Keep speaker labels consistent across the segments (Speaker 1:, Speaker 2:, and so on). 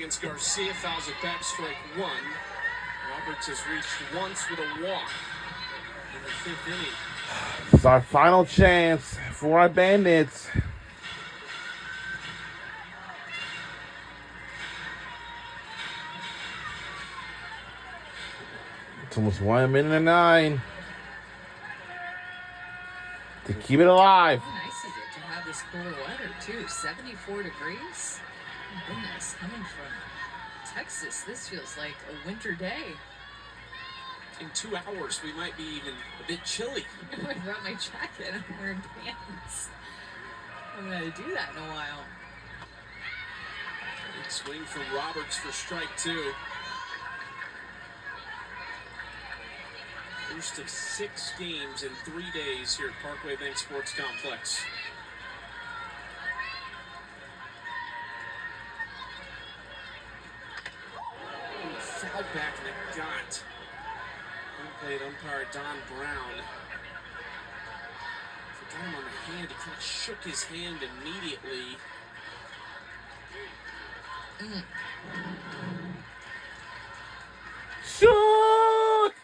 Speaker 1: Against Garcia, fouls it back, strike one. Roberts has reached once with a walk in the fifth inning.
Speaker 2: It's our final chance for our Bandits. It's almost 1 minute and 9 to keep it alive.
Speaker 3: How nice is it to have this cooler weather too? 74 degrees. Oh, goodness, coming from Texas, this feels like a winter day.
Speaker 1: In 2 hours, we might be even a bit chilly.
Speaker 3: I brought my jacket. I'm wearing pants. I'm going to do that in a while.
Speaker 1: Big swing from Roberts for strike two. First of 6 games in 3 days here at Parkway Bank Sports Complex. Ooh, foul back in the gut. Played umpire Don Brown. If got him on the hand, he kind of shook his hand immediately.
Speaker 2: Shook!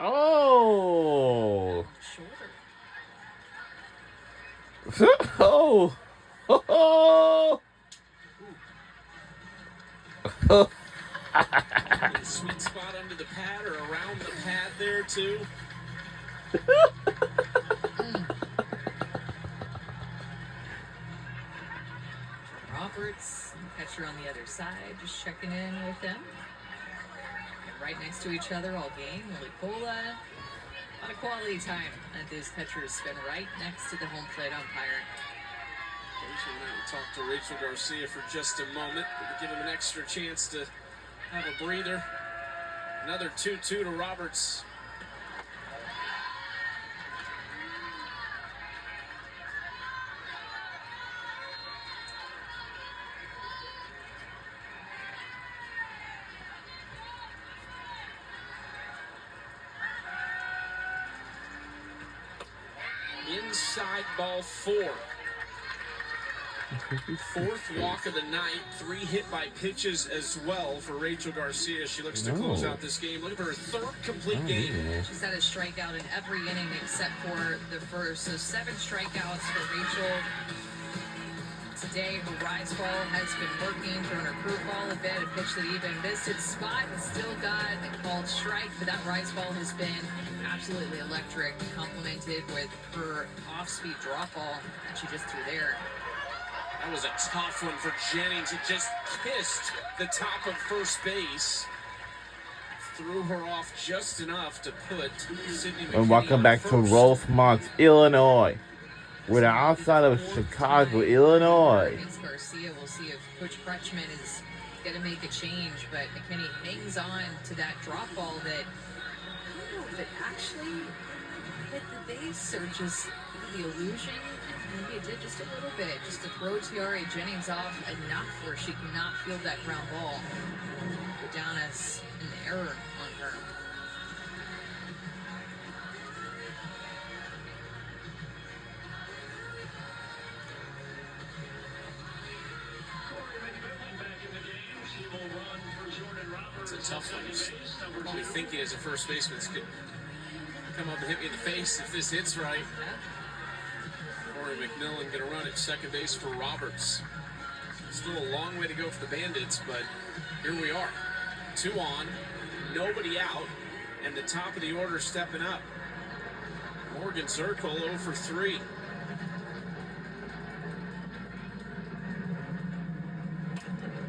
Speaker 2: Oh! Oh! Oh!
Speaker 1: Sweet spot under the pad or around the pad there too.
Speaker 3: Roberts, catcher on the other side, just checking in with him. And right next to each other all game. Cola. A lot of quality time that these catchers spend right next to the home plate umpire.
Speaker 1: Rachel and I will talk to Rachel Garcia for just a moment. We'll give him an extra chance to have a breather. Another 2-2 to Roberts. Inside ball 4. Fourth walk of the night, 3 hit by pitches as well for Rachel Garcia. She looks to close out this game. Look at her third complete game.
Speaker 3: She's had a strikeout in every inning except for the first. So 7 strikeouts for Rachel. Today, her rise ball has been working, throwing her curveball a bit, a pitch that even missed its spot and still got a called strike. But that rise ball has been absolutely electric, complemented with her off-speed drop ball that she just threw there.
Speaker 1: That was a tough one for Jennings. It just kissed the top of first base. Threw her off just enough to put Sydney McKinney.
Speaker 2: And welcome back to Rosemont, Illinois. We're outside of Chicago, Illinois.
Speaker 3: Garcia, we'll see if Coach Crutchman is going to make a change, but McKinney hangs on to that drop ball that, I don't know if it actually hit the base or just the illusion. Maybe it did just a little bit, just to throw Tiare Jennings off enough where she cannot field that ground ball. Go down as an error on her.
Speaker 1: It's a tough one. You're probably thinking as a first baseman, this could come up and hit me in the face if this hits right. McMillan going to run at second base for Roberts. Still a long way to go for the Bandits, but here we are. 2 on, nobody out, and the top of the order stepping up. Morgan Zirkle 0 for 3.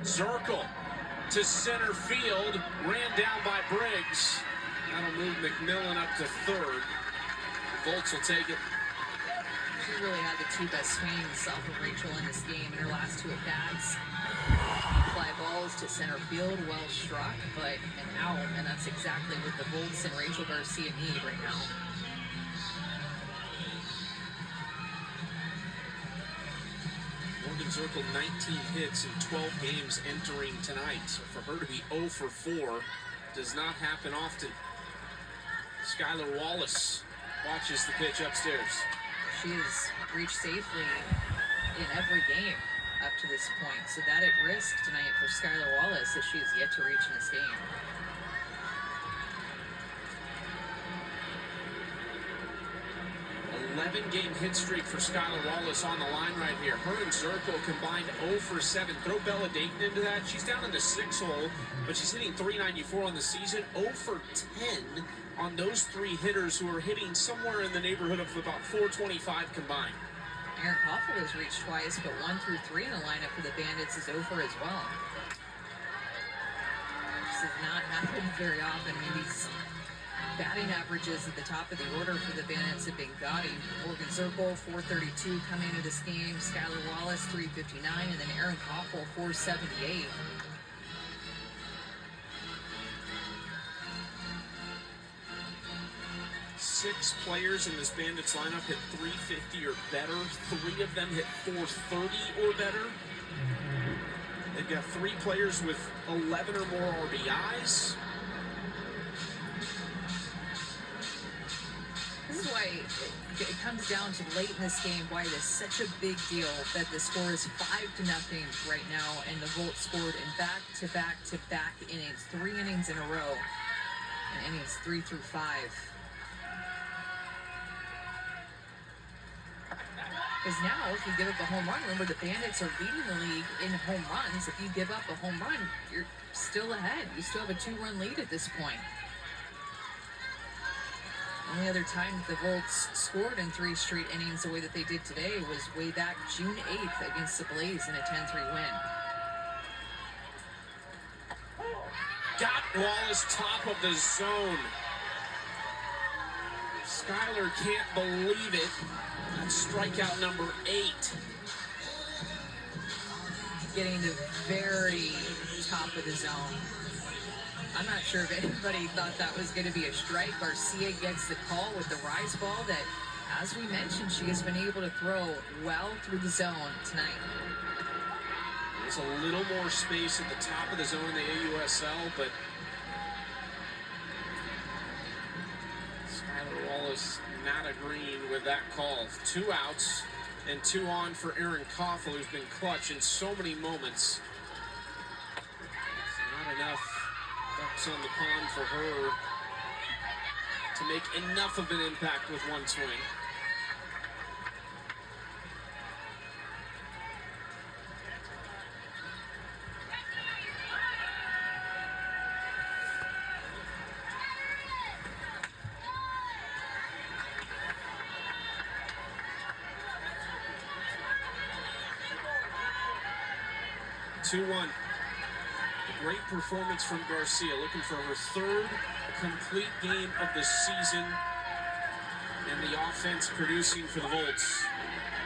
Speaker 1: Zirkle to center field, ran down by Briggs. That'll move McMillan up to third. Volts will take it.
Speaker 3: She really had the 2 best swings off of Rachel in this game in her last 2 at-bats. Fly balls to center field, well struck, but an out, and that's exactly what the Volts and Rachel Garcia need right now.
Speaker 1: Morgan Zirkle 19 hits in 12 games entering tonight. So for her to be 0 for 4 does not happen often. Skylar Wallace watches the pitch upstairs.
Speaker 3: She has reached safely in every game up to this point. So that at risk tonight for Skylar Wallace as she is yet to reach in this game.
Speaker 1: 11-game hit streak for Skylar Wallace on the line right here. Her and Zirkle combined 0 for 7. Throw Bella Dayton into that. She's down in the 6 hole, but she's hitting .394 on the season. 0 for 10 on those 3 hitters who are hitting somewhere in the neighborhood of about .425 combined.
Speaker 3: Erin Koffel has reached twice, but 1 through 3 in the lineup for the Bandits is over as well. This does not happen very often. I mean, these batting averages at the top of the order for the Bandits have been gaudy. Morgan Zirkle, 432 coming into this game. Skylar Wallace, 359, and then Erin Koffel, 478.
Speaker 1: Six players in this Bandits lineup hit .350 or better. 3 of them hit .430 or better. They've got 3 players with 11 or more RBIs.
Speaker 3: This is why it comes down to late in this game why it is such a big deal that the score is 5-0 right now, and the Volt scored in back-to-back innings, 3 innings in a row, and innings 3 through 5. Because now, if you give up a home run, remember the Bandits are leading the league in home runs. If you give up a home run, you're still ahead. You still have a 2-run lead at this point. The only other time that the Volts scored in 3 straight innings the way that they did today was way back June 8th against the Blaze in a 10-3 win.
Speaker 1: Got Wallace top of the zone. Skylar can't believe it. That's strikeout number 8.
Speaker 3: Getting the very top of the zone. I'm not sure if anybody thought that was going to be a strike. Garcia gets the call with the rise ball that, as we mentioned, she has been able to throw well through the zone tonight.
Speaker 1: There's a little more space at the top of the zone in the AUSL, but Skylar Wallace not agreeing with that call. 2 outs and 2 on for Erin Koffel, who's been clutch in so many moments. It's not enough ducks on the pond for her to make enough of an impact with 1 swing. A great performance from Garcia, looking for her 3rd complete game of the season, and the offense producing for the Volts.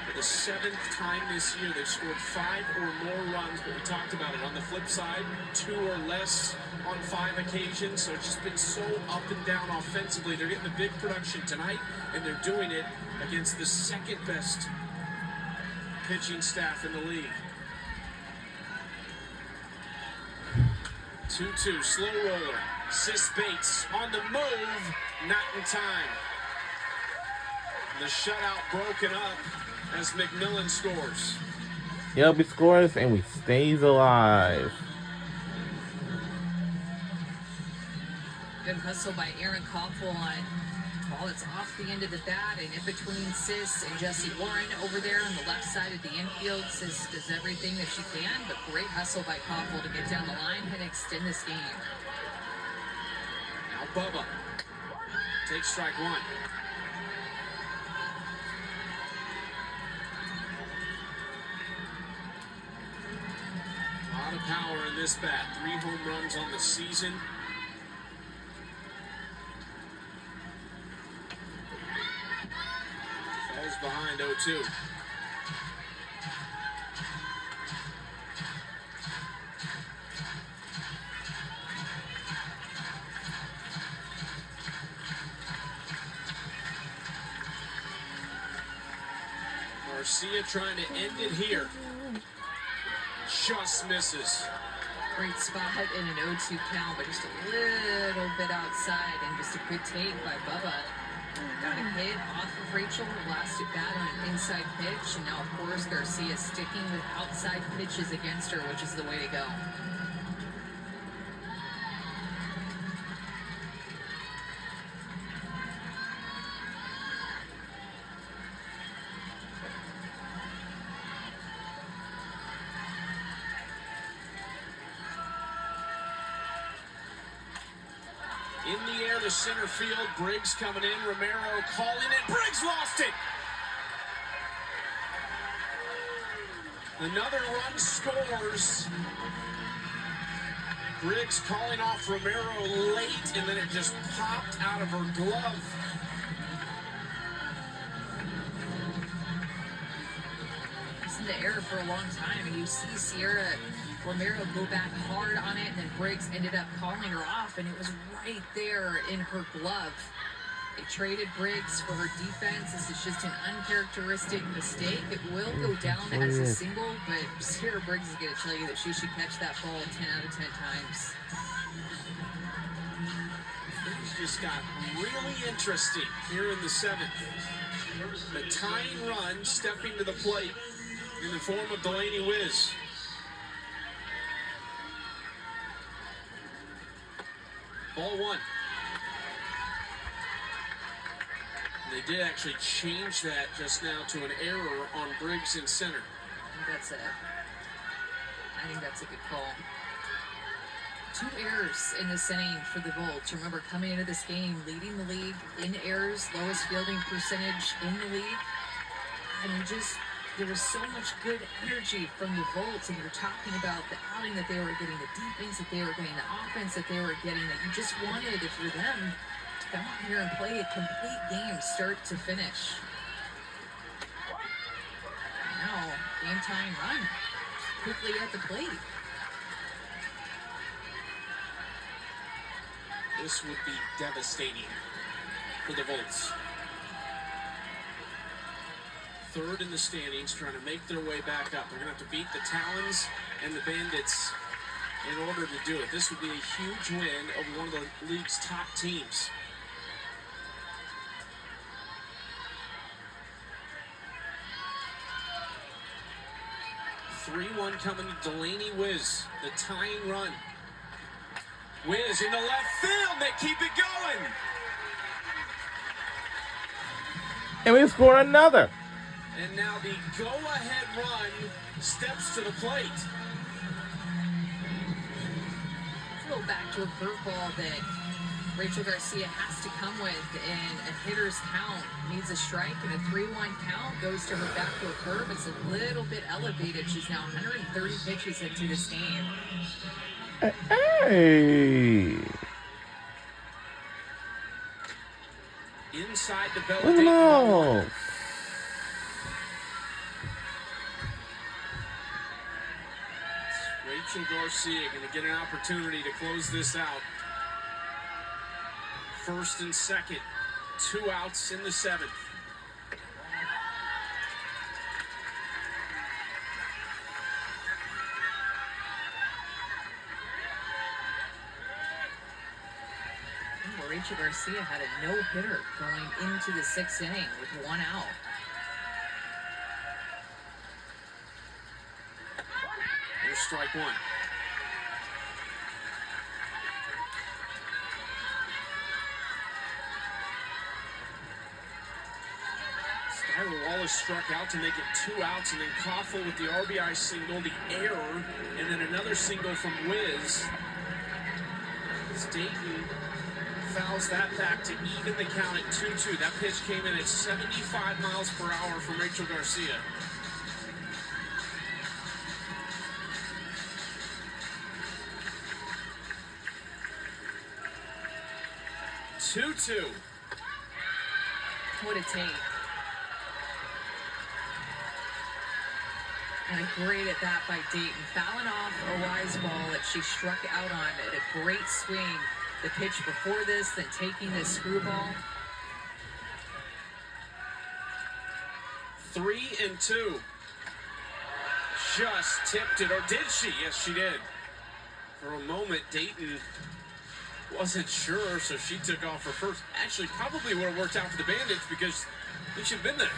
Speaker 1: For the 7th time this year, they've scored 5 or more runs, but we talked about it. On the flip side, 2 or less on 5 occasions, so it's just been so up and down offensively. They're getting the big production tonight, and they're doing it against the 2nd best pitching staff in the league. 2-2, slow roller. Sis Bates on the move, not in time. The shutout broken up as McMillan scores.
Speaker 2: Yep, he scores and we stays alive.
Speaker 3: Good hustle by Erin Koffel on ball that's off the end of the bat and in between Sis and Jessie Warren over there on the left side of the infield. Sis does everything that she can, but great hustle by Koffel to get down the line and extend this game.
Speaker 1: Now Bubba takes strike 1. A lot of power in this bat. 3 home runs on the season. Falls behind 0-2. Garcia trying to end it here. Just misses.
Speaker 3: Great spot in an 0-2 count, but just a little bit outside, and just a good take by Bubba. Got a hit off of Rachel, blasted bat on an inside pitch, and now, of course, Garcia sticking with outside pitches against her, which is the way to go.
Speaker 1: In the air to center field. Briggs coming in. Romero calling it. Briggs lost it. Another run scores. Briggs calling off Romero late, and then it just popped out of her glove.
Speaker 3: It's in the air for a long time, and you see Sierra Romero go back hard on it, and then Briggs ended up calling her off, and it was right there in her glove. They traded Briggs for her defense. This is just an uncharacteristic mistake. It will go down as a single, but Sierra Briggs is going to tell you that she should catch that ball 10 out of 10 times.
Speaker 1: Things just got really interesting here in the 7th. The tying run stepping to the plate in the form of Delaney Wiz. Ball 1. They did actually change that just now to an error on Briggs in center.
Speaker 3: I think that's a good call. 2 errors in this inning for the Bolts. Remember, coming into this game, leading the league in errors, lowest fielding percentage in the league. And there was so much good energy from the Bolts, and you're talking about the outing that they were getting, the defense that they were getting, the offense that they were getting, that you just wanted, if you're them, to come out here and play a complete game, start to finish. Now, game time run, quickly at the plate.
Speaker 1: This would be devastating for the Bolts. 3rd in the standings, trying to make their way back up. They're going to have to beat the Talons and the Bandits in order to do it. This would be a huge win over one of the league's top teams. Three-one coming to Delaney Wiz, the tying run. Wiz into left field, they keep it going.
Speaker 2: And we score another.
Speaker 1: And now the go-ahead run steps to the plate.
Speaker 3: It's a little backdoor curveball that Rachel Garcia has to come with, and a hitter's count needs a strike, and a 3-1 count goes to her backdoor curve. It's a little bit elevated. She's now 130 pitches into this game.
Speaker 2: Hey.
Speaker 1: Inside the belt.
Speaker 2: No.
Speaker 1: Rachel Garcia going to get an opportunity to close this out. 1st and 2nd, 2 outs in the 7th.
Speaker 3: Rachel Garcia had a no-hitter going into the 6th inning with 1 out.
Speaker 1: Here's strike 1. Skylar Wallace struck out to make it 2 outs, and then Koffel with the RBI single, the error, and then another single from Wiz. Dayton fouls that back to even the count at 2-2. That pitch came in at 75 miles per hour from Rachel Garcia. Two-two.
Speaker 3: What a take. And a great at bat by Dayton. Fouling off a wise ball that she struck out on at a great swing. The pitch before this, then taking this screwball.
Speaker 1: 3-2. Just tipped it, or did she? Yes, she did. For a moment, Dayton wasn't sure, so she took off her first. Actually, probably would have worked out for the Bandits because they should have been there.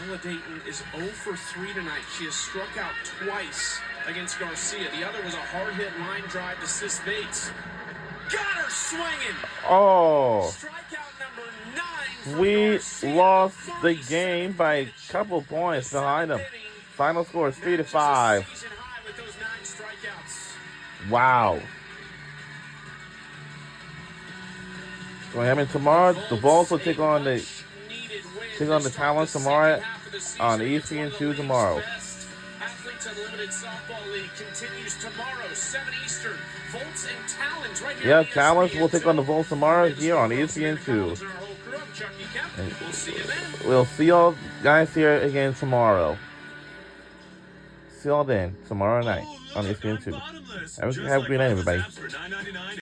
Speaker 1: Ella Dayton is 0 for 3 tonight. She has struck out twice against Garcia. The other was a hard-hit line drive to Sis Bates. Got her swinging.
Speaker 2: Oh,
Speaker 1: Strikeout number 9 for
Speaker 2: we
Speaker 1: Garcia.
Speaker 2: lost the game by a couple points behind them. Final score is 3-5.
Speaker 1: Season high with those 9 strikeouts.
Speaker 2: Wow. So having tomorrow, the Bulls will take on the Talents tomorrow on ESPN2 tomorrow.
Speaker 1: Athletes Unlimited Softball League continues tomorrow, 7 Eastern. Volts and Talons right here.
Speaker 2: Yeah, Talents will take on the Bulls tomorrow here on ESPN2.
Speaker 1: We'll see you then.
Speaker 2: We'll see y'all guys here again tomorrow. See y'all then tomorrow night on ESPN2. Have a great night, everybody.